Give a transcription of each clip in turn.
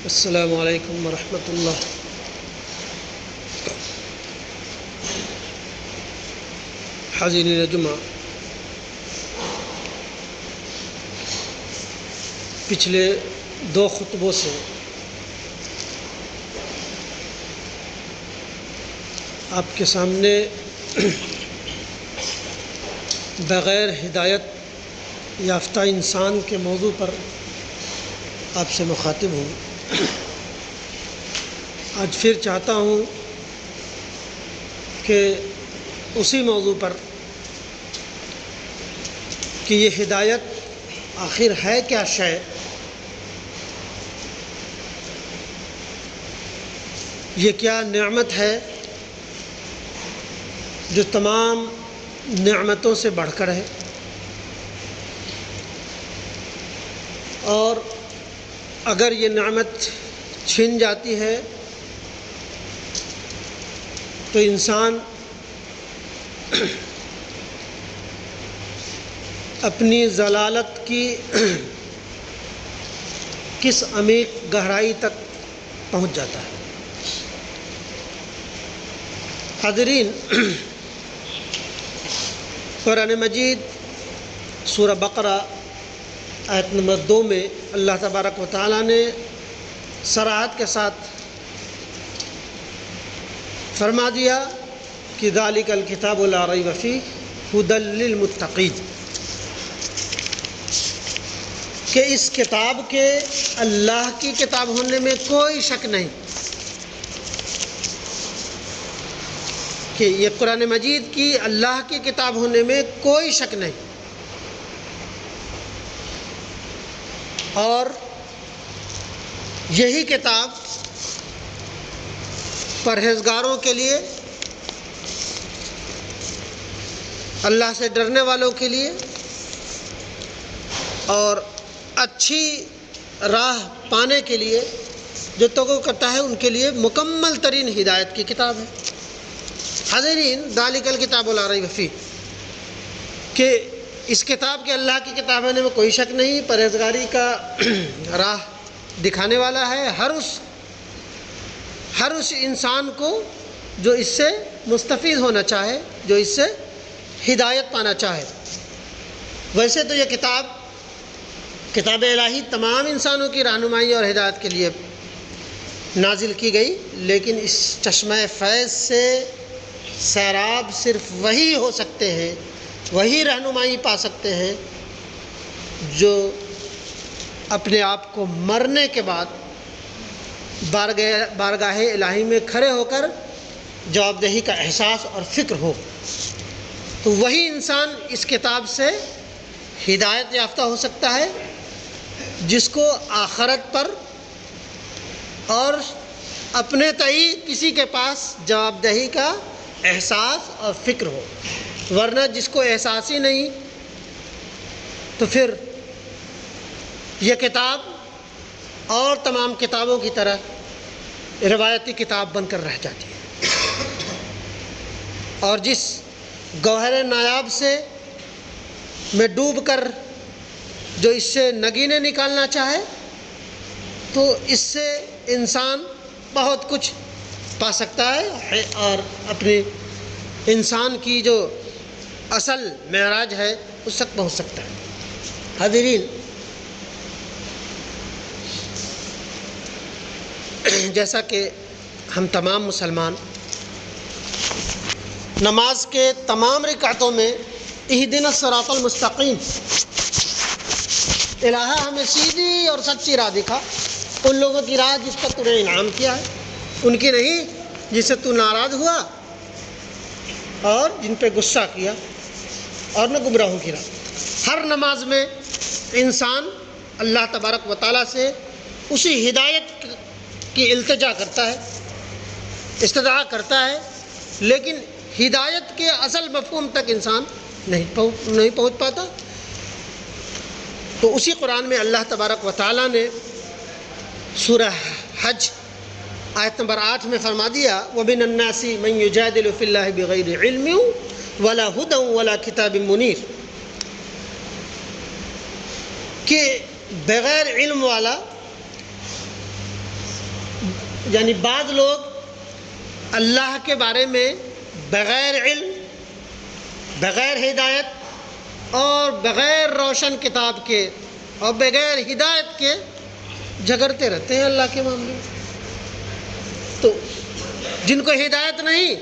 السلام علیکم ورحمۃ اللہ۔ حاضرین جمعہ، پچھلے دو خطبوں سے آپ کے سامنے بغیر ہدایت یافتہ انسان کے موضوع پر آپ سے مخاطب ہوں۔ آج پھر چاہتا ہوں کہ اسی موضوع پر کہ یہ ہدایت آخر ہے کیا شے، یہ کیا نعمت ہے جو تمام نعمتوں سے بڑھ کر ہے، اور اگر یہ نعمت چھن جاتی ہے تو انسان اپنی ضلالت کی کس عمیق گہرائی تک پہنچ جاتا ہے۔ حاضرین، قرآن مجید سورہ بقرہ آیت نمبر 2 میں اللہ تبارک و تعالیٰ نے صراحت کے ساتھ فرما دیا کہ ذالک الکتاب لا ریب فیہ ھدی للمتقین، کہ اس کتاب کے اللہ کی کتاب ہونے میں کوئی شک نہیں، کہ یہ قرآن مجید کی اللہ کی کتاب ہونے میں کوئی شک نہیں، اور یہی کتاب پرہیزگاروں کے لیے، اللہ سے ڈرنے والوں کے لیے، اور اچھی راہ پانے کے لیے جو توقع کرتا ہے ان کے لیے مکمل ترین ہدایت کی کتاب ہے۔ حاضرین، ذالک الکتاب لا ریب فیہ، کہ اس کتاب کے اللہ کی کتاب ہونے میں کوئی شک نہیں، پرہیزگاری کا راہ دکھانے والا ہے ہر اس انسان کو جو اس سے مستفید ہونا چاہے، جو اس سے ہدایت پانا چاہے۔ ویسے تو یہ کتاب الہی تمام انسانوں کی رہنمائی اور ہدایت کے لیے نازل کی گئی، لیکن اس چشمہ فیض سے سیراب صرف وہی ہو سکتے ہیں، وہی رہنمائی پا سکتے ہیں جو اپنے آپ کو مرنے کے بعد بارگاہ الہی میں کھڑے ہو کر جواب دہی کا احساس اور فکر ہو، تو وہی انسان اس کتاب سے ہدایت یافتہ ہو سکتا ہے، جس کو آخرت پر اور اپنے تئیں کسی کے پاس جواب دہی کا احساس اور فکر ہو، ورنہ جس کو احساس ہی نہیں تو پھر یہ کتاب اور تمام کتابوں کی طرح روایتی کتاب بن کر رہ جاتی ہے، اور جس گوہر نایاب سے میں ڈوب کر جو اس سے نگینیں نکالنا چاہے تو اس سے انسان بہت کچھ پا سکتا ہے اور اپنی انسان کی جو اصل معراج ہے اس تک پہنچ سکتا ہے۔ حاضرین، جیسا کہ ہم تمام مسلمان نماز کے تمام رکعتوں میں اہدنا الصراط المستقیم، الہا ہمیں سیدھی اور سچی راہ دکھا، ان لوگوں کی راہ جس پر تو نے انعام کیا ہے، ان کی نہیں جس سے تو ناراض ہوا اور جن پہ غصہ کیا، اور نہ گمراہوں کی راہ۔ ہر نماز میں انسان اللہ تبارک و تعالیٰ سے اسی ہدایت کی التجا کرتا ہے، استدعا کرتا ہے، لیکن ہدایت کے اصل مفہوم تک انسان نہیں پہنچ پاتا۔ تو اسی قرآن میں اللہ تبارک و تعالیٰ نے سورہ حج آیت نمبر 8 میں فرما دیا، وَمِنَ النَّاسِ مَن يُجَادِلُ فِي اللَّهِ بِغَيْرِ عِلْمٍ وَلَا هُدًى وَلَا كِتَابٍ مُنِيرٍ، کہ بغیر علم والا یعنی بعض لوگ اللہ کے بارے میں بغیر علم، بغیر ہدایت اور بغیر روشن کتاب کے اور بغیر ہدایت کے جھگڑتے رہتے ہیں اللہ کے معاملے میں۔ تو جن کو ہدایت نہیں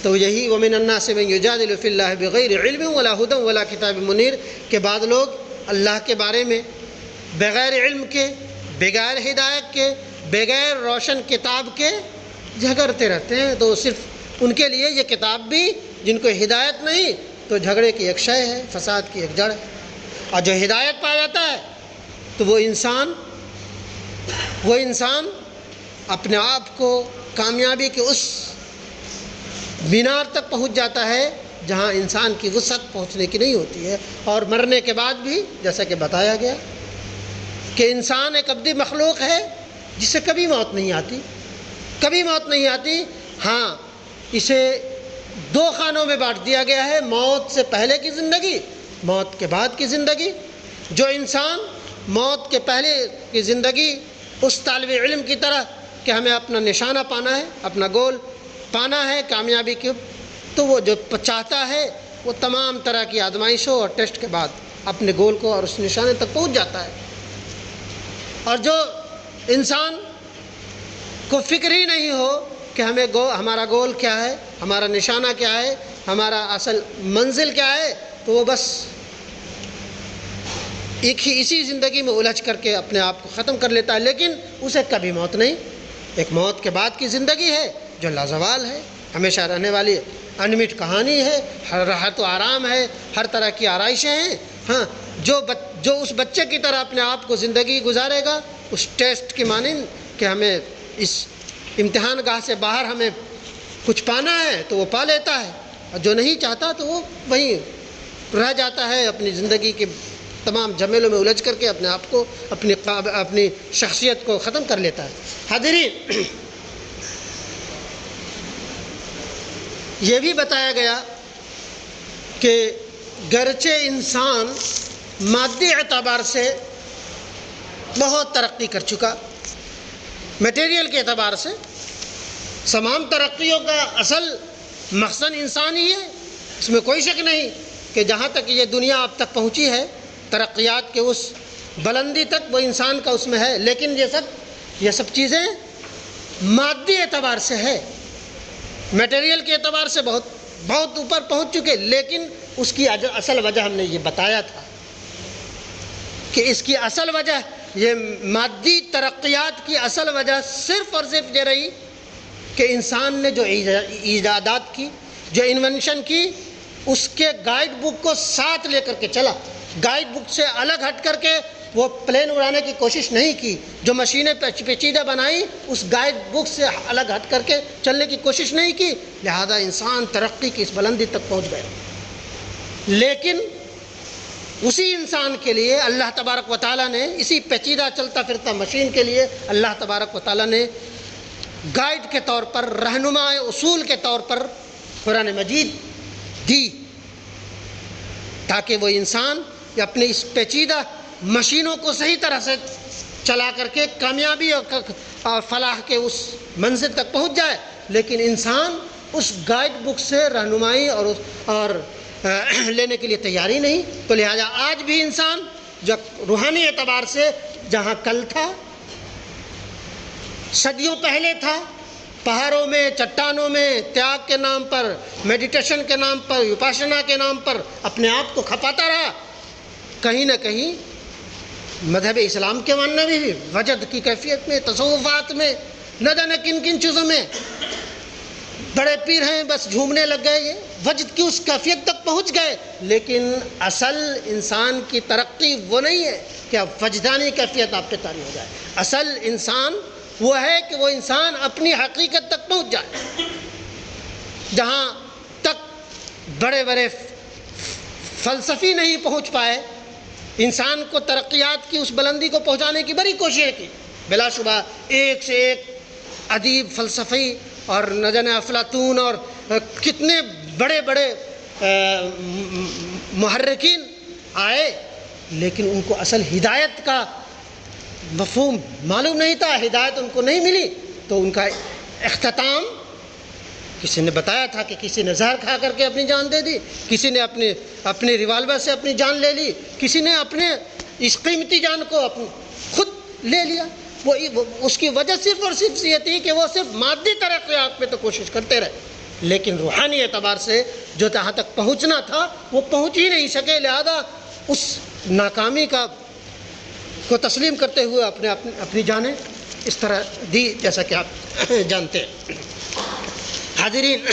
تو یہی وَمِنَ النَّاسِ مَن يُجَادِلُ فِي اللَّهِ بِغَيْرِ عِلْمٍ وَلَا هُدًى وَلَا كِتَابٍ مُنِيرٍ کہ بعض لوگ اللہ کے بارے میں بغیر علم کے، بغیر ہدایت کے، بغیر روشن کتاب کے جھگڑتے رہتے ہیں۔ تو صرف ان کے لیے یہ کتاب بھی، جن کو ہدایت نہیں تو جھگڑے کی ایک شے ہے، فساد کی ایک جڑ ہے۔ اور جو ہدایت پا جاتا ہے تو وہ انسان اپنے آپ کو کامیابی کے اس مینار تک پہنچ جاتا ہے جہاں انسان کی وسعت پہنچنے کی نہیں ہوتی ہے۔ اور مرنے کے بعد بھی جیسا کہ بتایا گیا کہ انسان ایک ابدی مخلوق ہے جسے کبھی موت نہیں آتی، کبھی موت نہیں آتی۔ ہاں، اسے دو خانوں میں بانٹ دیا گیا ہے، موت سے پہلے کی زندگی، موت کے بعد کی زندگی۔ جو انسان موت کے پہلے کی زندگی اس طالب علم کی طرح کہ ہمیں اپنا نشانہ پانا ہے، اپنا گول پانا ہے کامیابی کے، تو وہ جو چاہتا ہے وہ تمام طرح کی آزمائشوں اور ٹیسٹ کے بعد اپنے گول کو اور اس نشانے تک پہنچ جاتا ہے۔ اور جو انسان کو فکر ہی نہیں ہو کہ ہمارا گول کیا ہے، ہمارا نشانہ کیا ہے، ہمارا اصل منزل کیا ہے، تو وہ بس اسی زندگی میں الجھ کر کے اپنے آپ کو ختم کر لیتا ہے، لیکن اسے کبھی موت نہیں۔ ایک موت کے بعد کی زندگی ہے جو لازوال ہے، ہمیشہ رہنے والی انمٹ کہانی ہے، ہر راحت و آرام ہے، ہر طرح کی آرائشیں ہیں۔ ہاں، جو اس بچے کی طرح اپنے آپ کو زندگی گزارے گا اس ٹیسٹ کی مانند کہ ہمیں اس امتحان گاہ سے باہر ہمیں کچھ پانا ہے تو وہ پا لیتا ہے، اور جو نہیں چاہتا تو وہ وہیں رہ جاتا ہے، اپنی زندگی کے تمام جھمیلوں میں الجھ کر کے اپنے آپ کو، اپنی شخصیت کو ختم کر لیتا ہے۔ حاضرین، یہ بھی بتایا گیا کہ گرچہ انسان مادی اعتبار سے بہت ترقی کر چکا، میٹیریل کے اعتبار سے تمام ترقیوں کا اصل مقصد انسان ہی ہے، اس میں کوئی شک نہیں کہ جہاں تک یہ دنیا اب تک پہنچی ہے ترقیات کے اس بلندی تک وہ انسان کا اس میں ہے، لیکن یہ سب چیزیں مادی اعتبار سے ہے، میٹیریل کے اعتبار سے بہت اوپر پہنچ چکے، لیکن اس کی اصل وجہ ہم نے یہ بتایا تھا کہ اس کی اصل وجہ، یہ مادی ترقیات کی اصل وجہ صرف اور صرف یہ رہی کہ انسان نے جو ایجادات کی، جو انونشن کی، اس کے گائیڈ بک کو ساتھ لے کر کے چلا، گائیڈ بک سے الگ ہٹ کر کے وہ پلین اڑانے کی کوشش نہیں کی، جو مشینیں پیچیدہ بنائی اس گائیڈ بک سے الگ ہٹ کر کے چلنے کی کوشش نہیں کی، لہذا انسان ترقی کی اس بلندی تک پہنچ گیا۔ لیکن اسی انسان کے لیے اللہ تبارک و تعالیٰ نے، اسی پیچیدہ چلتا پھرتا مشین کے لیے اللہ تبارک و تعالیٰ نے گائیڈ کے طور پر، رہنما اصول کے طور پر قرآن مجید دی، تاکہ وہ انسان اپنی اس پیچیدہ مشینوں کو صحیح طرح سے چلا کر کے کامیابی اور فلاح کے اس منزل تک پہنچ جائے۔ لیکن انسان اس گائیڈ بک سے رہنمائی اور لینے کے لیے تیاری نہیں، تو لہذا آج بھی انسان جو روحانی اعتبار سے جہاں کل تھا، صدیوں پہلے تھا، پہاڑوں میں، چٹانوں میں تیاگ کے نام پر، میڈیٹیشن کے نام پر، وپاشنا کے نام پر اپنے آپ کو کھپاتا رہا، کہیں نہ کہیں مذہب اسلام کے ماننے میں بھی وجد کی کیفیت میں، تصوفات میں، نہ جانے کن کن چیزوں میں بڑے پیر ہیں بس جھومنے لگ گئے، یہ وجد کی اس کیفیت تک پہنچ گئے۔ لیکن اصل انسان کی ترقی وہ نہیں ہے کہ اب وجدانی کیفیت آپ پہ طاری ہو جائے، اصل انسان وہ ہے کہ وہ انسان اپنی حقیقت تک پہنچ جائے، جہاں تک بڑے بڑے فلسفی نہیں پہنچ پائے۔ انسان کو ترقیات کی اس بلندی کو پہنچانے کی بڑی کوششیں کی، بلا شبہ ایک سے ایک ادیب، فلسفی اور نہ جانے افلاطون اور کتنے بڑے بڑے محرکین آئے، لیکن ان کو اصل ہدایت کا مفہوم معلوم نہیں تھا، ہدایت ان کو نہیں ملی، تو ان کا اختتام کسی نے بتایا تھا کہ کسی نے زہر کھا کر کے اپنی جان دے دی، کسی نے اپنے ریوالور سے اپنی جان لے لی، کسی نے اپنے اس قیمتی جان کو خود لے لیا۔ وہ اس کی وجہ صرف اور صرف یہ تھی کہ وہ صرف مادی ترقیات پہ تو کوشش کرتے رہے، لیکن روحانی اعتبار سے جو جہاں تک پہنچنا تھا وہ پہنچ ہی نہیں سکے، لہذا اس ناکامی کو تسلیم کرتے ہوئے اپنی جانیں اس طرح دی، جیسا کہ آپ جانتے ہیں۔ حاضرین،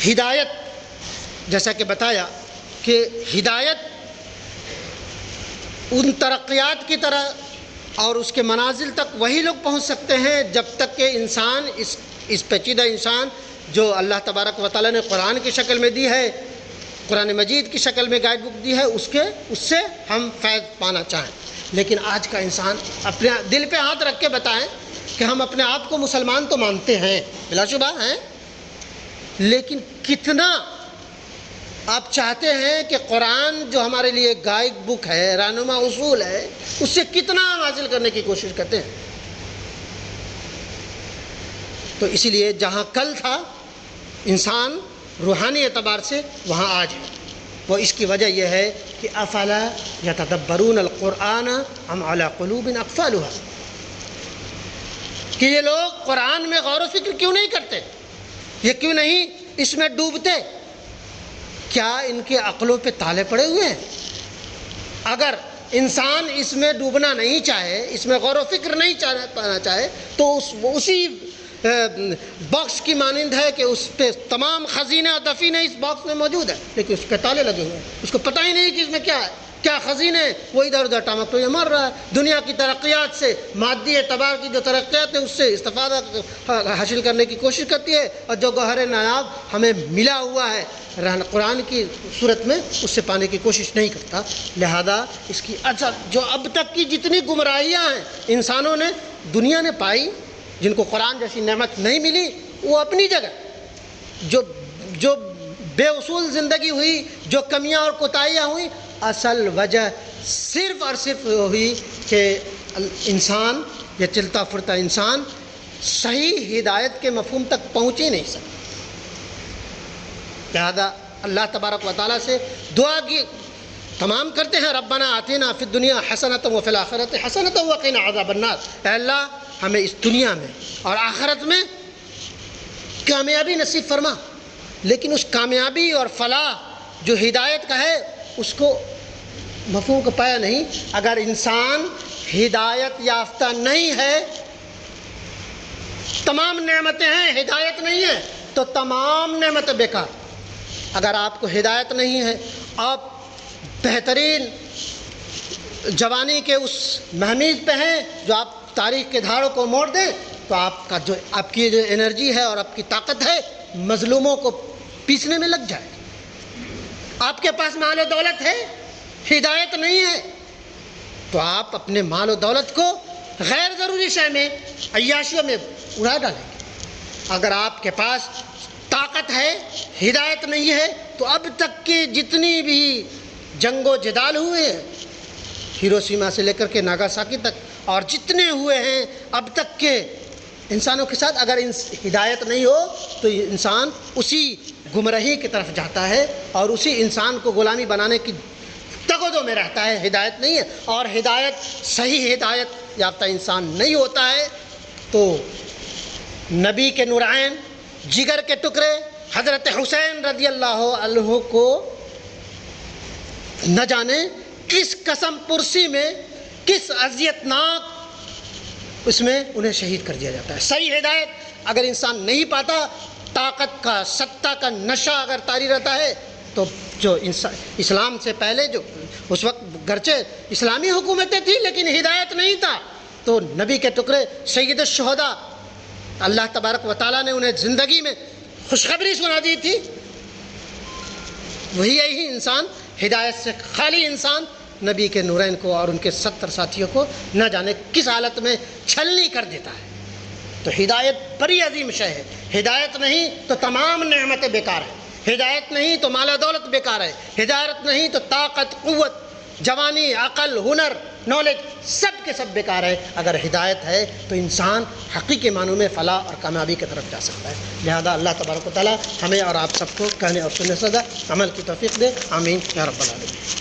ہدایت، جیسا کہ بتایا کہ ہدایت ان ترقیات کی طرح اور اس کے منازل تک وہی لوگ پہنچ سکتے ہیں جب تک کہ انسان اس پیچیدہ انسان جو اللہ تبارک و تعالیٰ نے قرآن کی شکل میں دی ہے، قرآن مجید کی شکل میں گائیڈ بک دی ہے، اس سے ہم فیض پانا چاہیں۔ لیکن آج کا انسان اپنے دل پہ ہاتھ رکھ کے بتائیں کہ ہم اپنے آپ کو مسلمان تو مانتے ہیں، بلا شبہ ہیں، لیکن کتنا آپ چاہتے ہیں کہ قرآن جو ہمارے لیے گائیڈ بک ہے، رہنما اصول ہے، اس سے کتنا ہم حاصل کرنے کی کوشش کرتے ہیں؟ تو اسی لیے جہاں کل تھا انسان روحانی اعتبار سے، وہاں آج ہے۔ وہ اس کی وجہ یہ ہے کہ افلا یتدبرون القرآن ام علی قلوب اقفالها، کہ یہ لوگ قرآن میں غور و فکر کیوں نہیں کرتے، یہ کیوں نہیں اس میں ڈوبتے؟ کیا ان کے عقلوں پہ تالے پڑے ہوئے ہیں؟ اگر انسان اس میں ڈوبنا نہیں چاہے، اس میں غور و فکر نہیں پانا چاہے، تو اسی باکس کی مانند ہے کہ اس پہ تمام خزینے اور دفینے اس باکس میں موجود ہیں، لیکن اس پہ تالے لگے ہوئے ہیں، اس کو پتہ ہی نہیں کہ اس میں کیا ہے، کیا خزینے ہیں۔ وہ ادھر ادھر ٹامک تو یہ مر رہا ہے، دنیا کی ترقیات سے، مادی اعتبار کی جو ترقیات ہیں اس سے استفادہ حاصل کرنے کی کوشش کرتی ہے، اور جو گوہر نایاب ہمیں ملا ہوا ہے قرآن کی صورت میں، اس سے پانے کی کوشش نہیں کرتا۔ لہذا اس کی جو اب تک کی جتنی گمراہیاں ہیں انسانوں نے، دنیا نے پائی، جن کو قرآن جیسی نعمت نہیں ملی، وہ اپنی جگہ جو بے اصول زندگی ہوئی، جو کمیاں اور کوتاہیاں ہوئیں، اصل وجہ صرف اور صرف ہوئی کہ انسان، یہ چلتا پھرتا انسان صحیح ہدایت کے مفہوم تک پہنچ ہی نہیں سکتا۔ لہذا اللہ تبارک و تعالیٰ سے دعا کی تمام کرتے ہیں، ربنا آتنا فی الدنیا حسنۃ وفی الآخرۃ حسنۃ وقنا عذاب النار، اے اللہ ہمیں اس دنیا میں اور آخرت میں کامیابی نصیب فرما۔ لیکن اس کامیابی اور فلاح جو ہدایت کا ہے، اس کو مفہوم کو پایا نہیں۔ اگر انسان ہدایت یافتہ نہیں ہے، تمام نعمتیں ہیں، ہدایت نہیں ہے، تو تمام نعمتیں بیکار۔ اگر آپ کو ہدایت نہیں ہے، آپ بہترین جوانی کے اس مہمیز پہ ہیں جو آپ تاریخ کے دھاروں کو موڑ دیں، تو آپ کی جو انرجی ہے اور آپ کی طاقت ہے مظلوموں کو پیسنے میں لگ جائے۔ آپ کے پاس مال و دولت ہے، ہدایت نہیں ہے، تو آپ اپنے مال و دولت کو غیر ضروری شے میں، عیاشیوں میں اڑا ڈالیں گے۔ اگر آپ کے پاس طاقت ہے، ہدایت نہیں ہے، تو اب تک کی جتنی بھی جنگ و جدال ہوئے ہیں، ہیروشیما سے لے کر کے ناگاساکی تک، اور جتنے ہوئے ہیں اب تک کے انسانوں کے ساتھ، اگر ہدایت نہیں ہو تو انسان اسی گمراہی کی طرف جاتا ہے اور اسی انسان کو غلامی بنانے کی تگودوں میں رہتا ہے۔ ہدایت نہیں ہے، اور ہدایت، صحیح ہدایت یافتہ انسان نہیں ہوتا ہے تو نبی کے نورین، جگر کے ٹکڑے حضرت حسین رضی اللہ عنہ کو نہ جانے کس قسم پرسی میں، کس اذیت ناک اس میں انہیں شہید کر دیا جاتا ہے۔ صحیح ہدایت اگر انسان نہیں پاتا، طاقت کا، سطح کا نشہ اگر طاری رہتا ہے، تو جو اسلام سے پہلے جو اس وقت گرچہ اسلامی حکومتیں تھیں لیکن ہدایت نہیں تھا، تو نبی کے ٹکڑے سید الشہداء، اللہ تبارک و تعالیٰ نے انہیں زندگی میں خوشخبری سنا دی تھی، وہی یہی انسان، ہدایت سے خالی انسان، نبی کے نورین کو اور ان کے 70 ساتھیوں کو نہ جانے کس حالت میں چھلنی کر دیتا ہے۔ تو ہدایت بڑی عظیم شے ہے، ہدایت نہیں تو تمام نعمتیں بیکار ہیں، ہدایت نہیں تو مال و دولت بیکار ہے، ہدایت نہیں تو طاقت، قوت، جوانی، عقل، ہنر، نالج سب کے سب بیکار ہے. اگر ہدایت ہے تو انسان حقیقی معنوں میں فلاح اور کامیابی کی طرف جا سکتا ہے. لہذا اللہ تبارک و تعالیٰ ہمیں اور آپ سب کو کہنے اور سننے سے عمل کی توفیق دے. آمین یا رب العالمین.